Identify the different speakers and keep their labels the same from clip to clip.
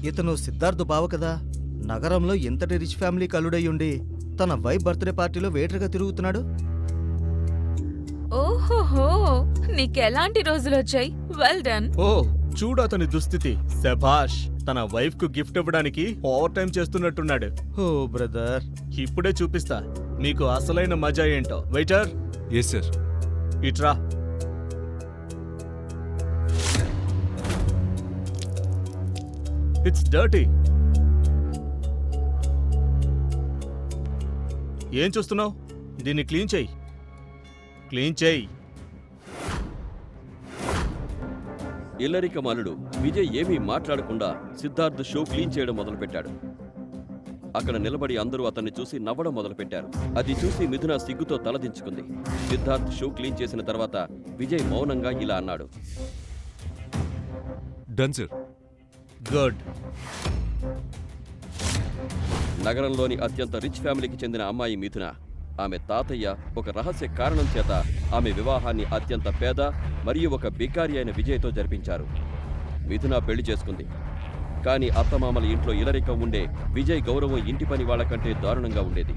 Speaker 1: ఇతను సిద్ధార్థ్ బావ కదా. నగరంలో ఎంతటి రిచ్ ఫ్యామిలీ కలుడయ్యుండి తన వైఫ్ బర్త్డే పార్టీలో వెయిటర్గా తిరుగుతున్నాడు.
Speaker 2: ఓహోహో, నీకెలాంటి రోజులొచ్చాయి? Well done.
Speaker 3: ఓ చూడు అతని దుస్థితి. శభాష్, తన వైఫ్ కు గిఫ్ట్ ఇవ్వడానికి ఓవర్ టైం చేస్తున్నట్టున్నాడు.
Speaker 1: ఓ బ్రదర్,
Speaker 3: ఇప్పుడే చూపిస్తా మీకు అసలైన మజా ఏంటో. Waiter,
Speaker 4: yes sir.
Speaker 3: ఇట్రా. It's dirty. ఏం చూస్తున్నావు? దీన్ని క్లీన్ చేయి. క్లీన్ చేయి.
Speaker 5: ఇల్లరికమాలుడు విజయ్ ఏమీ మాట్లాడకుండా సిద్ధార్థ్ షూ క్లీన్ చేయడం మొదలుపెట్టాడు. అక్కడ నిలబడి అందరూ అతన్ని చూసి నవ్వడం మొదలుపెట్టారు. అది చూసి మిథున సిగ్గుతో తలదించుకుంది. సిద్ధార్థ్ షూ క్లీన్ చేసిన తర్వాత విజయ్ మౌనంగా ఇలా అన్నాడు.
Speaker 4: Done sir.
Speaker 3: గుడ్.
Speaker 5: నగరంలోని అత్యంత రిచ్ ఫ్యామిలీకి చెందిన అమ్మాయి మిథున. ఆమె తాతయ్య ఒక రహస్య కారణం చేత ఆమె వివాహాన్ని అత్యంత పేద మరియు ఒక బికారి అయిన విజయ్తో జరిపించారు. మిథున పెళ్లి చేసుకుంది. కానీ అత్తమామల ఇంట్లో ఇలరికం ఉండే విజయ్ గౌరవం ఇంటి పని వాళ్ళకంటే దారుణంగా ఉండేది.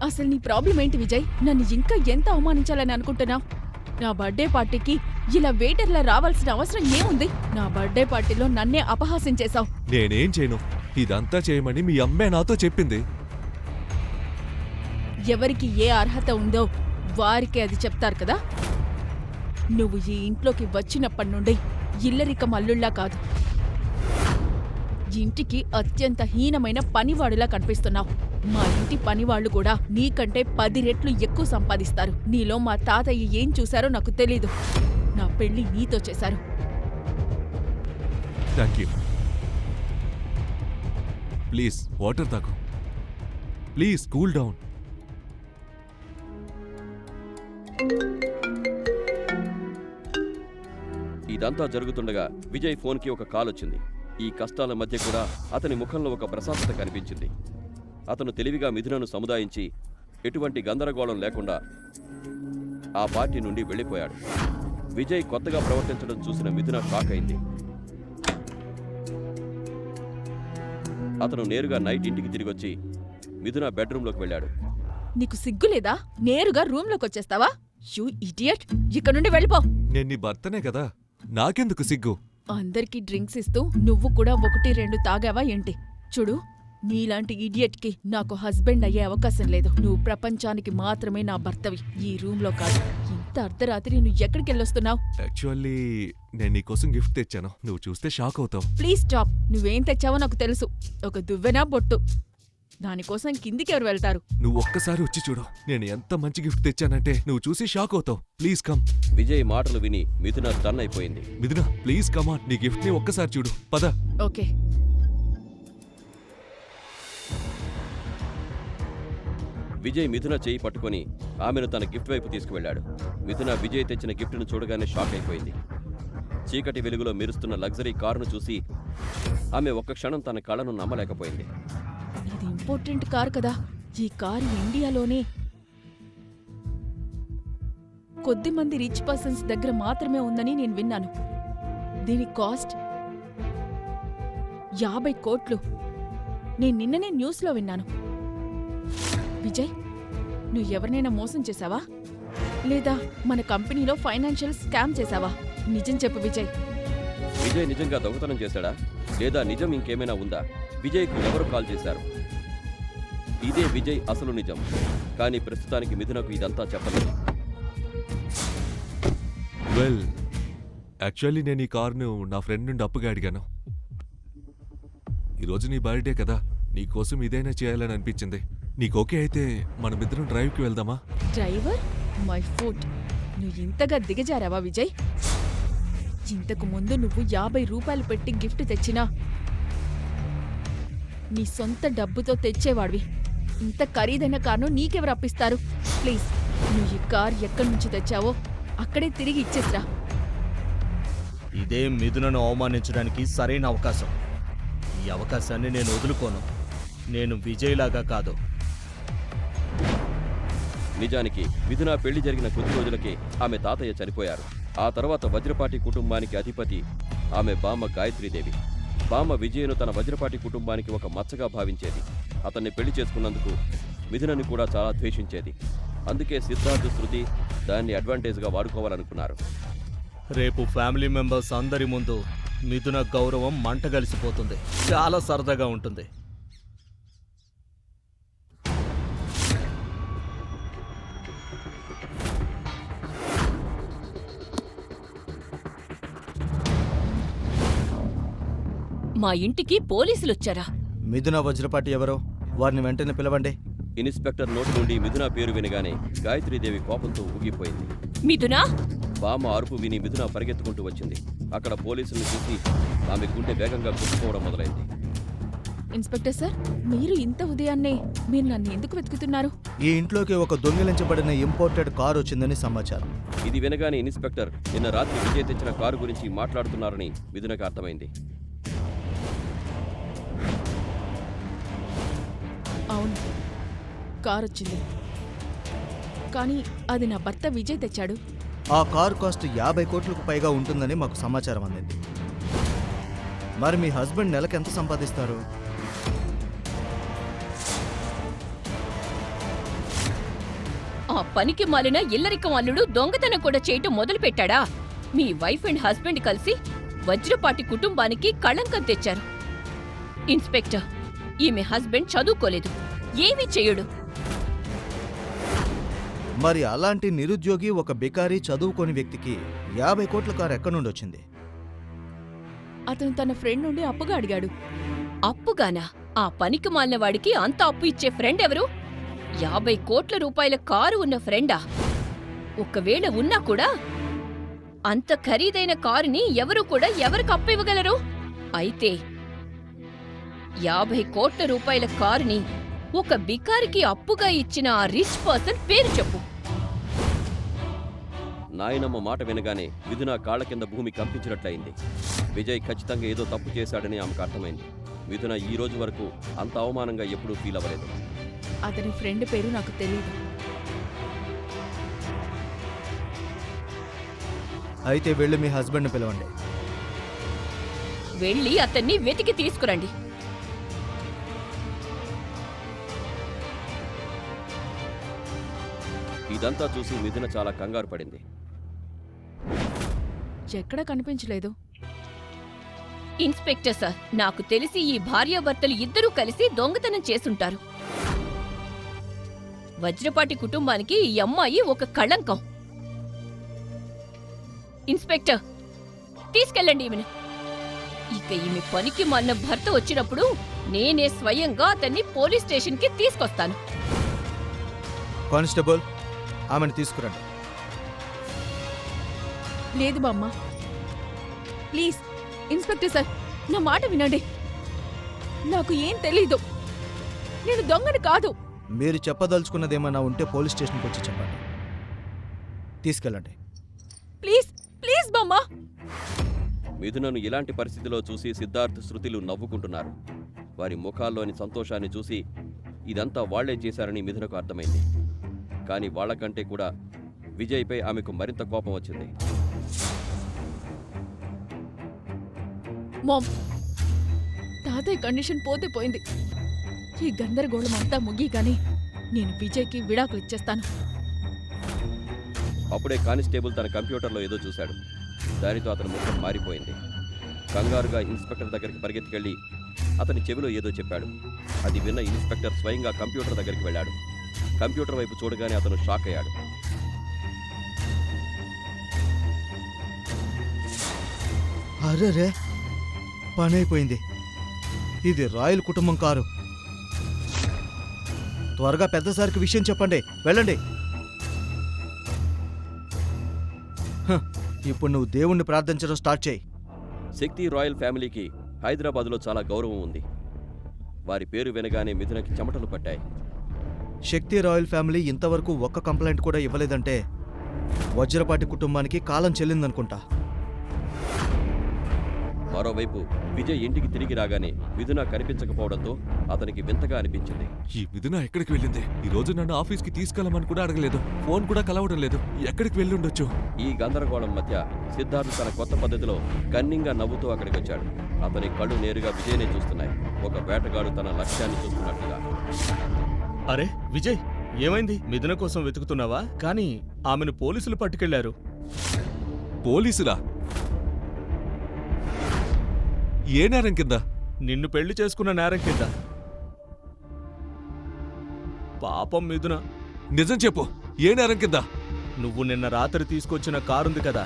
Speaker 6: అసలు నీ ప్రాబ్లం ఏంటి విజయ్? నన్ను ఇంకా ఎంత అవమానించాలని అనుకుంటున్నావు? నా బర్త్డే పార్టీకి ఇలా వెయిటర్లా రావాల్సిన అవసరం ఏముంది? నా బర్త్డే పార్టీలో నన్నే అపహాస్యం.
Speaker 4: నేనేం చేయను. ఇదంతా చేయమని మీ అమ్మే నాతో చెప్పింది.
Speaker 6: ఎవరికి ఏ అర్హత ఉందో వారికే అది చెప్తారు కదా. నువ్వు ఈ ఇంట్లోకి వచ్చినప్పటి నుండి ఇల్లరికం అల్లుళ్ళా కాదు, ఇంటికి అత్యంత హీనమైన పనివాడులా కనిపిస్తున్నావు. మా ఇంటి పనివాళ్లు కూడా నీకంటే 10 రెట్లు ఎక్కువ సంపాదిస్తారు. నీలో మా తాతయ్య ఏం చూశారో నాకు తెలీదు. నా పెళ్లి నీతో చేశారు.
Speaker 4: Thank you. ప్లీజ్ వాటర్ తాగు. Please cool down.
Speaker 5: ఇదంతా జరుగుతుండగా విజయ్ ఫోన్కి ఒక కాల్ వచ్చింది. ఈ కష్టాల మధ్య కూడా అతని ముఖంలో ఒక ప్రశాంతత కనిపించింది. అతను తెలివిగా మిథునను సముదాయించి ఎటువంటి గందరగోళం లేకుండా ఆ పార్టీ నుండి వెళ్ళిపోయాడు. విజయ్ కొత్తగా ప్రవర్తించడం చూసిన మిథున షాక్ అయింది. అతను నేరుగా నైట్ ఇంటికి తిరిగొచ్చి మిథున బెడ్రూమ్లోకి వెళ్ళాడు.
Speaker 6: నీకు సిగ్గులేదా? నేరుగా రూమ్లోకి వచ్చేస్తావా? You idiot! ఇక్కడ నుండి వెళ్ళిపో.
Speaker 4: నేను నీ భర్తనే కదా, నాకెందుకు సిగ్గు?
Speaker 6: అందరికీ డ్రింక్స్ ఇస్తూ నువ్వు కూడా 1-2 తాగావా ఏంటి? చూడు, నీలాంటి ఇడియట్కి నాకు హస్బెండ్ అయ్యే అవకాశం లేదు. నువ్వు ప్రపంచానికి మాత్రమే నా భర్తవి, ఈ రూమ్లో కాదు. ఇంత అర్ధరాత్రి నువ్వు ఎక్కడికి వెళ్ళొస్తున్నావు?
Speaker 4: యాక్చువల్లీ నేను నీకోసం గిఫ్ట్ తెచ్చాను. నువ్వు చూస్తే షాక్ అవుతావు.
Speaker 6: Please stop. నువ్వేం తెచ్చావో నాకు తెలుసు. ఒక దువ్వెనా బొట్టు. దానికోసం కిందికి ఎవరు వెళ్తారు?
Speaker 4: నువ్వు ఒక్కసారి వచ్చి చూడు. నేను ఎంత మంచి గిఫ్ట్ తెచ్చానంటే నువ్వు చూసి షాక్ అవుతావు. Please come.
Speaker 5: విజయ్ మాటలు విని మిథున స్టన్ అయిపోయింది.
Speaker 4: మిథున ప్లీజ్ కమాన్, నీ గిఫ్ట్ ని ఒక్కసారి చూడు. పద.
Speaker 6: ఓకే.
Speaker 5: విజయ్ మిథున చేయి పట్టుకొని ఆమెను తన గిఫ్ట్ వైపు తీసుకువెళ్లాడు. మిథున విజయ్ తెచ్చిన గిఫ్ట్ను చూడగానే షాక్ అయిపోయింది. చీకటి వెలుగులో మెరుస్తున్న లగ్జరీ కారును చూసి ఆమె ఒక్క క్షణం తన కళ్ళను నమ్మలేకపోయింది.
Speaker 6: ఇది ఇంపార్టెంట్ కార్ కదా. ఈ కారు ఇండియాలోనే కొద్దిమంది రిచ్ పర్సన్స్ దగ్గర మాత్రమే ఉందని నేను విన్నాను. దీని కాస్ట్ 50 కోట్లు. నేను నిన్ననే న్యూస్లో విన్నాను. విజయ్, నువ్వు ఎవరినైనా మోసం చేశావా? లేదా మన కంపెనీలో ఫైనాన్షియల్ స్కామ్ చేశావా? నిజం చెప్పు విజయ్.
Speaker 5: విజయ్ నిజంగా దొంగతనం చేశాడా లేదా నిజం ఇంకేమైనా ఉందా? విజయ్కు ఎవరు కాల్ చేశారు? ఇదే విజయ్ అసలు నిజం. కానీ ప్రస్తుతానికి మిథునకు ఇదంతా చెప్పలేదు.
Speaker 4: వెల్, యాక్చువల్లీ నేను ఈ కార్ను నా ఫ్రెండ్ నుండి అప్పుగా అడిగాను. ఈరోజు నీ బర్త్డే కదా, నీకోసం ఇదైనా చేయాలని అనిపించింది. నీకు ఓకే అయితే మనమిద్దరం డ్రైవ్కి వెళ్దామా?
Speaker 6: Driver my foot. నువ్వు ఇంతగా దిగజారావా విజయ్? ఇంతకు ముందు నువ్వు 50 రూపాయలు పెట్టి గిఫ్ట్ తెచ్చినా నీ సొంత డబ్బుతో తెచ్చేవాడివి. ఇంత ఖరీదైన కార్ను నీకెవరు అప్పిస్తారు? ప్లీజ్, నువ్వు ఈ కార్ ఎక్కడి నుంచి తెచ్చావో అక్కడే తిరిగి ఇచ్చేసిరా.
Speaker 3: ఇదే మిథునను అవమానించడానికి సరైన అవకాశం. ఈ అవకాశాన్ని నేను వదులుకోను. నేను విజయ్ లాగా కాదు.
Speaker 5: నిజానికి మిథున పెళ్లి జరిగిన కొద్ది రోజులకే ఆమె తాతయ్య చనిపోయారు. ఆ తర్వాత వజ్రపాటి కుటుంబానికి అధిపతి ఆమె బామ్మ గాయత్రీదేవి. బామ్మ విజయను తన వజ్రపాటి కుటుంబానికి ఒక మచ్చగా భావించేది. అతన్ని పెళ్లి చేసుకున్నందుకు మిథునని కూడా చాలా ద్వేషించేది. అందుకే సిద్ధార్థ్, శృతి దాన్ని అడ్వాంటేజ్గా వాడుకోవాలనుకున్నారు.
Speaker 3: రేపు ఫ్యామిలీ మెంబర్స్ అందరి ముందు మిథున గౌరవం మంటగలిసిపోతుంది. చాలా సరదాగా ఉంటుంది.
Speaker 6: మా ఇంటికి పోలీసులొచ్చారా?
Speaker 1: మిథున వజ్రపాటి ఎవరో వారిని వెంటనే పిలవండి.
Speaker 5: ఇన్స్పెక్టర్ నోటి నుండి మిథున పేరు వినగానే గాయత్రీదేవి కోపంతో ఊగిపోయింది.
Speaker 6: మిథునా?
Speaker 5: బామ్మ అరుపు విని మిథున పరిగెత్తుకుంటూ వచ్చింది. అక్కడ పోలీసులను చూసి ఆమె గుండె వేగంగా కొట్టుకోవడం మొదలైంది.
Speaker 6: ఇన్స్పెక్టర్ సార్, మీరు ఇంత ఉదయాన్నే మీరు నన్ను ఎందుకు వెతుకుతున్నారు?
Speaker 1: ఈ ఇంట్లోకి ఒక దొంగిలించబడిన ఇంపోర్టెడ్ కారు వచ్చిందని సమాచారం.
Speaker 5: ఇది వినగానే ఇన్స్పెక్టర్ నిన్న రాత్రి విజయ్ తెచ్చిన కారు గురించి మాట్లాడుతున్నారని మిథునకు అర్థమైంది.
Speaker 6: అవును, కారు వచ్చింది. కానీ అది నా భర్త విజయ్ తెచ్చాడు.
Speaker 1: ఆ కారు కాస్ట్ 50 కోట్లకు పైగా ఉంటుందని మాకు సమాచారం అందింది. మరి మీ హస్బెండ్ నెలకు ఎంత సంపాదిస్తారు?
Speaker 7: ఆ పనికి మాలిన ఇల్లరికం అల్లుడు దొంగతనం కూడా చేయటం మొదలుపెట్టాడా? మీ వైఫ్ అండ్ హస్బెండ్ కలిసి వజ్రపాటి కుటుంబానికి కళంకం తెచ్చారు. ఇన్స్పెక్టర్, ఈమె హస్బెండ్ చదువుకోలేదు, ఏమీ చెయ్యడు.
Speaker 1: మరి అలాంటి నిరుద్యోగి ఒక బికారీ చదువుకోని వ్యక్తికి 50 కోట్ల కారు ఎక్కడి నుండి వచ్చింది?
Speaker 6: అతను తన ఫ్రెండ్ నుండి అప్పుగా అడిగాడు.
Speaker 7: అప్పుగానా? ఆ పనికి మాలిన వాడికి అంత అప్పు ఇచ్చే ఫ్రెండ్ ఎవరు? 50 కోట్ల రూపాయల కారు ఉన్న ఫ్రెండా? ఒకవేళ ఉన్నా కూడా అంత ఖరీదైన కారుని ఎవరు కూడా ఎవరికి అప్పు ఇవ్వగలరు? అయితే 50 కోట్ల రూపాయల కారుని ఒక బికారికి అప్పుగా ఇచ్చిన ఆ రిచ్ పర్సన్ పేరు చెప్పు.
Speaker 5: నాయనమ్మ మాట వినగానే మిథున కాళ్ల కింద భూమి కంపించినట్లయింది. విజయ్ ఖచ్చితంగా ఏదో తప్పు చేశాడని ఆమెకు అర్థమైంది. మిథున ఈ రోజు వరకు అంత అవమానంగా ఎప్పుడూ ఫీల్ అవ్వలేదు.
Speaker 6: అతని ఫ్రెండ్ పేరు నాకు తెలియదు.
Speaker 1: అయితే వెళ్ళి మీ హస్బెండ్ని పిలవండి.
Speaker 7: వెళ్ళి అతన్ని వెతికి తీసుకురండి.
Speaker 5: ఇదంతా చూసి మిథున చాలా కంగారు పడింది.
Speaker 6: ఎక్కడా కనిపించలేదు.
Speaker 7: ఇన్స్పెక్టర్ సార్, నాకు తెలిసి ఈ భార్యాభర్తలు ఇద్దరూ కలిసి దొంగతనం చేసుంటారు. వజ్రపాటి కుటుంబానికి ఈ అమ్మాయి ఒక కళంకం. ఇన్స్పెక్టర్, తీసుకెళ్ళండి ఈమెను. ఇక ఈమె పనికి మాలిన భర్త వచ్చినప్పుడు నేనే స్వయంగా అతన్ని పోలీస్ స్టేషన్కి తీసుకొస్తాను.
Speaker 1: కానిస్టేబుల్, ఆమెను తీసుకురండి.
Speaker 6: లేదు బామ్మ, ప్లీజ్ ఇన్స్పెక్టర్ సార్, నా మాట వినండి. నాకు ఏం తెలీదు. నేను దొంగని కాదు.
Speaker 1: మీరు చెప్పదలుచుకున్నదేమన్నా ఉంటే పోలీస్ స్టేషన్కి వచ్చి చెప్పండి. తీసుకెళ్ళండి.
Speaker 6: ప్లీజ్ ప్లీజ్ బామ్మ.
Speaker 5: మిథునను ఇలాంటి పరిస్థితిలో చూసి సిద్ధార్థ్, శృతిలు నవ్వుకుంటున్నారు. వారి ముఖాల్లోని సంతోషాన్ని చూసి ఇదంతా వాళ్లే చేశారని మిథునకు అర్థమైంది. కానీ వాళ్లకంటే కూడా విజయ్పై ఆమెకు మరింత కోపం వచ్చింది.
Speaker 6: మామ్, తాతయ్య కండిషన్ పోతే పోయింది. ఈ గందరగోళం అంతా ముగిగానే నేను విజయ్కి విడాకులు ఇచ్చేస్తాను.
Speaker 5: అప్పుడే కానిస్టేబుల్ తన కంప్యూటర్లో ఏదో చూశాడు. దానితో అతని ముఖం మారిపోయింది. కంగారుగా ఇన్స్పెక్టర్ దగ్గరికి పరిగెత్తుకెళ్లి అతని చెవిలో ఏదో చెప్పాడు. అది విన్న ఇన్స్పెక్టర్ స్వయంగా కంప్యూటర్ దగ్గరికి వెళ్ళాడు. కంప్యూటర్ వైపు చూడగానే అతను షాక్ అయ్యాడు.
Speaker 1: అరే, పని అయిపోయింది. ఇది రాయల్ కుటుంబం కారు. త్వరగా పెద్దసారికి విషయం చెప్పండి. వెళ్ళండి. ఇప్పుడు నువ్వు దేవుణ్ణి ప్రార్థించడం స్టార్ట్ చేయి.
Speaker 5: శక్తి రాయల్ ఫ్యామిలీకి హైదరాబాద్లో చాలా గౌరవం ఉంది. వారి పేరు వినగానే మిథునకి చెమటలు పట్టాయి.
Speaker 1: శక్తి రాయల్ ఫ్యామిలీ ఇంతవరకు ఒక్క కంప్లైంట్ కూడా ఇవ్వలేదంటే వజ్రపాటి కుటుంబానికి కాలం చెల్లిందనుకుంటా.
Speaker 5: మరోవైపు విజయ్ ఇంటికి తిరిగి రాగానే మిథున కనిపించకపోవడంతో అతనికి వింతగా అనిపించింది.
Speaker 4: ఈ మిథున ఎక్కడికి వెళ్ళింది? ఈ రోజు నన్ను ఆఫీస్కి తీసుకెళ్ళమని కూడా అడగలేదు, ఫోన్ కూడా కలవడం లేదు. ఎక్కడికి వెళ్ళుండొచ్చు?
Speaker 5: ఈ గందరగోళం మధ్య సిద్ధార్థ్ తన కొత్త పద్ధతిలో కన్నింగా నవ్వుతూ అక్కడికి వచ్చాడు. అతని కళ్ళు నేరుగా విజయ్నే చూస్తున్నాయి, ఒక వేటగాడు తన లక్ష్యాన్ని చూస్తున్నట్టుగా.
Speaker 3: అరే విజయ్, ఏమైంది? మిథున కోసం వెతుకుతున్నావా? కానీ ఆమెను పోలీసులు పట్టుకెళ్లారు.
Speaker 4: పోలీసులా? ఏ నేరం కింద?
Speaker 3: నిన్ను పెళ్లి చేసుకున్న నేరం కింద. పాపం మిథున.
Speaker 4: నిజం చెప్పు, ఏ నేరం కింద?
Speaker 3: నువ్వు నిన్న రాత్రి తీసుకొచ్చిన కారుంది కదా,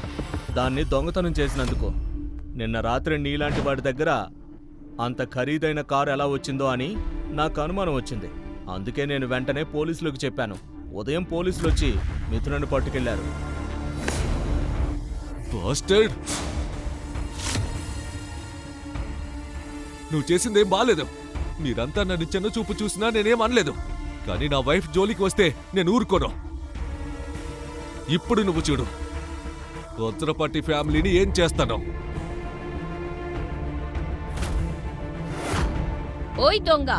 Speaker 3: దాన్ని దొంగతనం చేసినందుకు. నిన్న రాత్రి నీలాంటి వాడి దగ్గర అంత ఖరీదైన కారు ఎలా వచ్చిందో అని నాకు అనుమానం వచ్చింది. అందుకే నేను వెంటనే పోలీసులకు చెప్పాను. ఉదయం పోలీసులు వచ్చి మిథునను పట్టుకెళ్లారు.
Speaker 4: బాస్టర్డ్! నువ్వు చేసిందేం బాలేదు. మీరంతా నన్ను చిన్న చూపు చూసినా నేనేం అనలేదు, కానీ నా వైఫ్ జోలికి వస్తే నేను ఊరుకోను. ఇప్పుడు నువ్వు చూడు, వజ్రపాటి ఫ్యామిలీని ఏం చేస్తాను.
Speaker 7: ఓయ్ దొంగ,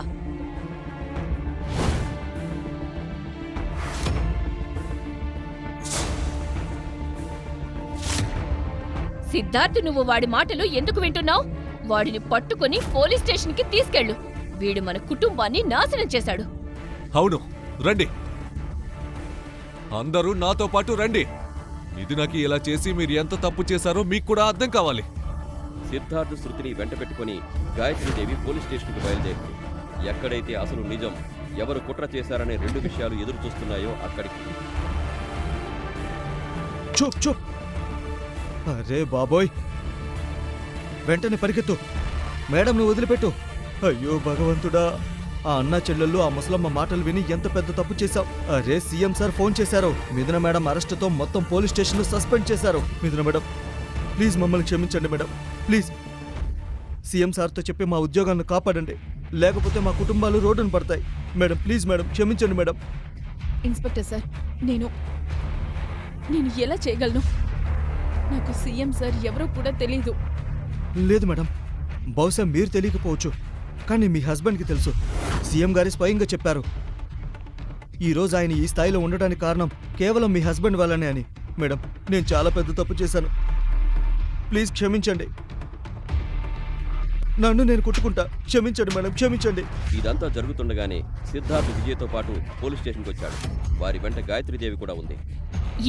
Speaker 7: సిద్ధార్థ్, నువ్వు వాడి మాటలు ఎందుకు వింటున్నావు? వాడిని పట్టుకుని పోలీస్ స్టేషన్కి తీసుకెళ్ళు. వీడు మన కుటుంబాన్ని నాశనం చేశాడు.
Speaker 4: అవును, రండి, అందరూ నాతో పాటు రండి. మిథునకి ఇలా చేసి మీరు ఎంత తప్పు చేశారో మీకు కూడా అర్థం కావాలి.
Speaker 5: సిద్ధార్థ్ శృతిని వెంట పెట్టుకుని గాయత్రీదేవి పోలీస్ స్టేషన్కి బయలుదేరింది. ఎక్కడైతే అసలు నిజం, ఎవరు కుట్ర చేశారనే రెండు విషయాలు ఎదురు చూస్తున్నాయో అక్కడికి.
Speaker 1: చూప్ చూప్. అరే బాబోయ్, వెంటనే పరిగెత్తు. మేడంను వదిలిపెట్టు. అయ్యో భగవంతుడా, ఆ అన్నా చెల్లెళ్ళు ఆ ముసలమ్మ మాటలు విని ఎంత పెద్ద తప్పు చేశావు. అరే సీఎం సార్ ఫోన్ చేశారు. మిథున మేడం అరెస్టుతో మొత్తం పోలీస్ స్టేషన్లు సస్పెండ్ చేశారు. మిథున మేడం ప్లీజ్ మమ్మల్ని క్షమించండి మేడం, ప్లీజ్. సీఎం సార్తో చెప్పి మా ఉద్యోగాలను కాపాడండి, లేకపోతే మా కుటుంబాలు రోడ్డును పడతాయి. మేడం ప్లీజ్ మేడం, క్షమించండి మేడం.
Speaker 6: ఇన్స్పెక్టర్ సార్, నేను ఎలా చేయగలను? నాకు సీఎం సార్ ఎవరో కూడా తెలీదు.
Speaker 1: లేదు మేడం, బహుశా మీరు తెలియకపోవచ్చు, కానీ మీ హస్బెండ్కి తెలుసు. సీఎం గారి స్వయంగా చెప్పారు ఈరోజు ఆయన ఈ స్థాయిలో ఉండడానికి కారణం కేవలం మీ హస్బెండ్ వల్లనే అని. మేడం నేను చాలా పెద్ద తప్పు చేశాను, ప్లీజ్ క్షమించండి. నన్ను నేను కుట్టుకుంటా, క్షమించండి మేడం, క్షమించండి.
Speaker 5: ఇదంతా జరుగుతుండగానే సిద్ధార్థ్ విజయ్తో పాటు పోలీస్ స్టేషన్కి వచ్చాడు. వారి వెంట గాయత్రీదేవి కూడా ఉంది.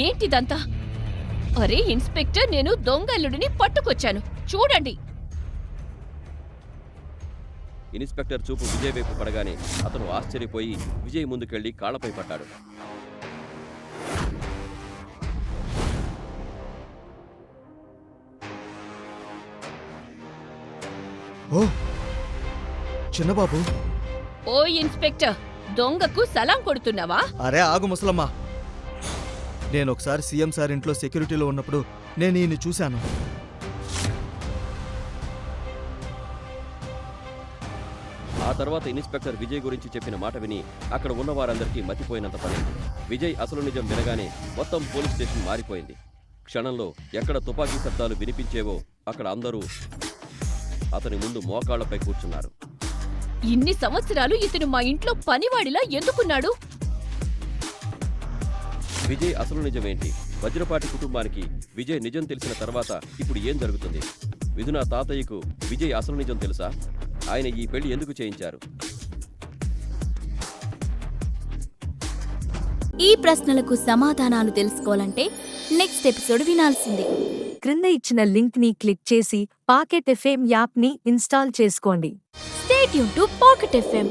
Speaker 7: ఏంటిదంతా? అరే ఇన్స్పెక్టర్, నేను దొంగల్లుడిని పట్టుకొచ్చాను, చూడండి.
Speaker 5: ఇన్స్పెక్టర్ చూపు విజయ్ వైపు పడగానే అతను ఆశ్చర్యపోయి విజయ్ ముందుకెళ్లి కాళ్లపై పడ్డాడు.
Speaker 1: ఓ చిన్నబాబు.
Speaker 7: ఓ ఇన్స్పెక్టర్, దొంగకు సలాం కొడుతున్నావా?
Speaker 1: అరే ఆగు ముసలమ్మ. నేను ఒకసారి సీఎం సార్ ఇంట్లో సెక్యూరిటీలో ఉన్నప్పుడు నేను ఈయన్ని చూశాను.
Speaker 5: ఆ తర్వాత ఇన్స్పెక్టర్ విజయ్ గురించి చెప్పిన మాట విని అక్కడ ఉన్న వారందరికీ మతిపోయినంత పడింది. విజయ్ అసలు నిజం వినగానే మొత్తం పోలీస్ స్టేషన్ మారిపోయింది. క్షణంలో ఎక్కడ తుపాకీ శబ్దాలు వినిపించేవో అక్కడ అందరూ అతని ముందు మోకాళ్లపై కూర్చున్నారు.
Speaker 7: ఇన్ని సంవత్సరాలు ఇతను మా ఇంట్లో పనివాడిలా ఎందుకున్నాడు?
Speaker 5: విజయ్ అసలు నిజమేంటి? వజ్రపాటి కుటుంబానికి విజయ్ నిజం తెలిసిన తర్వాత ఇప్పుడు ఏం జరుగుతుంది? మిథున తాతయ్యకు విజయ్ అసలు నిజం తెలుసా? ఆయన ఈ పెళ్లి ఎందుకు చేయించారు?
Speaker 8: ఈ ప్రశ్నలకు సమాధానాలు తెలుసుకోవాలంటే నెక్స్ట్ ఎపిసోడ్ వినాల్సిందే.
Speaker 9: క్రింద ఇచ్చిన లింక్ ని క్లిక్ చేసి పాకెట్ ఎఫ్ఎం యాప్ ని ఇన్స్టాల్ చేసుకోండి.
Speaker 8: Stay tuned to Pocket FM.